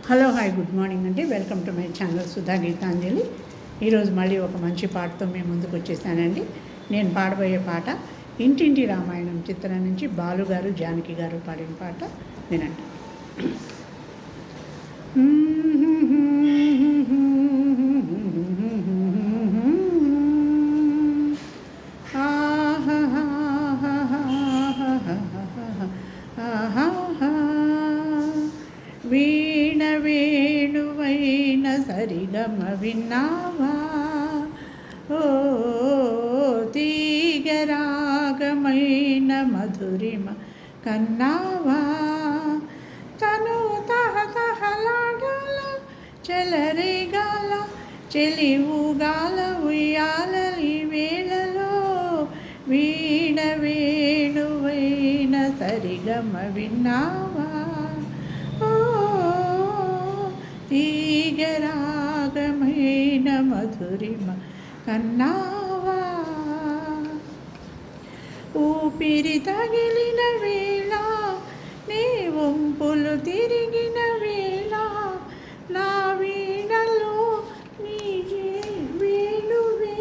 Hello hi good morning అండి. Welcome to my channel Sudha Geetanjali. ఈరోజు మళ్ళీ ఒక మంచి పాటతో మేము ముందుకు వచ్చేసానండి. నేను పాడబోయే పాట ఇంటింటి రామాయణం చిత్రం నుంచి బాలుగారు జానకి గారు పాడిన పాట వినండి. వీణ వేణువైన సరిగమ విన్నావా, ఓ తీగరాగమైన మధురిమ కన్నావా, తను తహతహలాడాల చెలరేగాల చెలివుగాల ఉయ్యాలలి వేళలో వీణ వేణువైన సరిగమ విన్నావా, తీగరాగమైన మధురిమ కన్నావా, ఊపిరి తగిలిన వేళ నీ వంపులు తిరిగిన వేళ నా వీణలో నీ వేణువే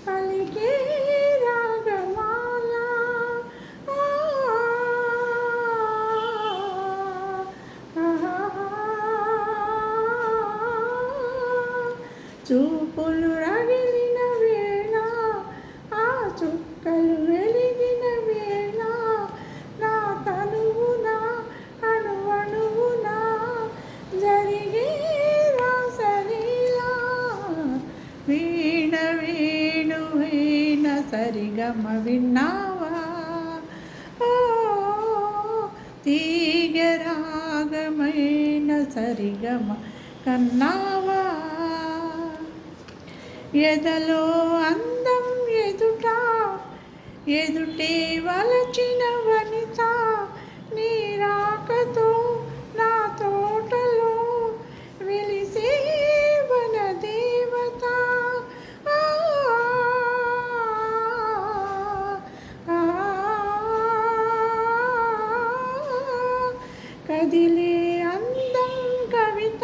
పలికే రాగమాల, చూపులు రగిలిన వేళ ఆ చుక్కలు వెలిగిన వేళ నా తనువున అణువణువున జరిగే రాసలీలా, వీణ వేణువైన సరిగమ విన్నావా, ఓ తీగరాగమైన సరిగమ కన్నావా, ఎదలో అందం ఎదుటే వలచిన వనిత నీ రాకతో నా తోటలో వెలిసే వన దేవత, కదిలే అందం కవిత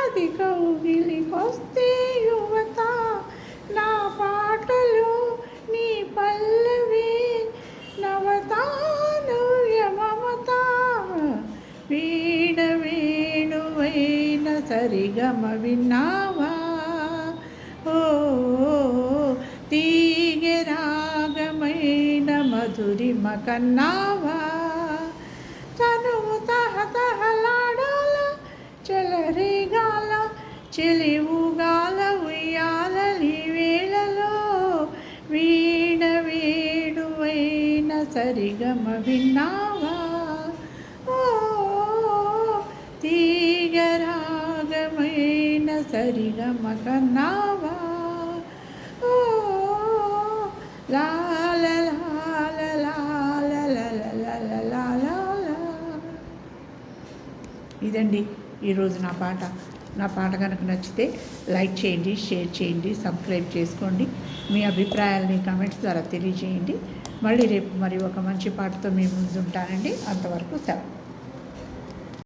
అది కౌగిలికొస్తే యువత, నా పాటలు నీ పల్లవి నవతానవ్య మమత, వీణ వేణువైన సరిగమ విన్నావా, ఓ తీగరాగమైన మధురిమ కన్నావా, తనువు తహతహలాడాల చెలరేగాల చెలివుగాల ఉయ్యాలలి వేళలో వీణ వేణువైన సరిగమ విన్నావా, ఓ తీగరాగమైన సరిగమ కన్నావా, ఓ లాల లాల లాల లాల. ఇదండి ఈరోజు నా పాట కనుక నచ్చితే లైక్ చేయండి, షేర్ చేయండి, సబ్స్క్రైబ్ చేసుకోండి. మీ అభిప్రాయాలని కామెంట్స్ ద్వారా తెలియజేయండి. మళ్ళీ రేపు మరి ఒక మంచి పాటతో మీ ముందు ఉంటానండి. అంతవరకు సెలవు.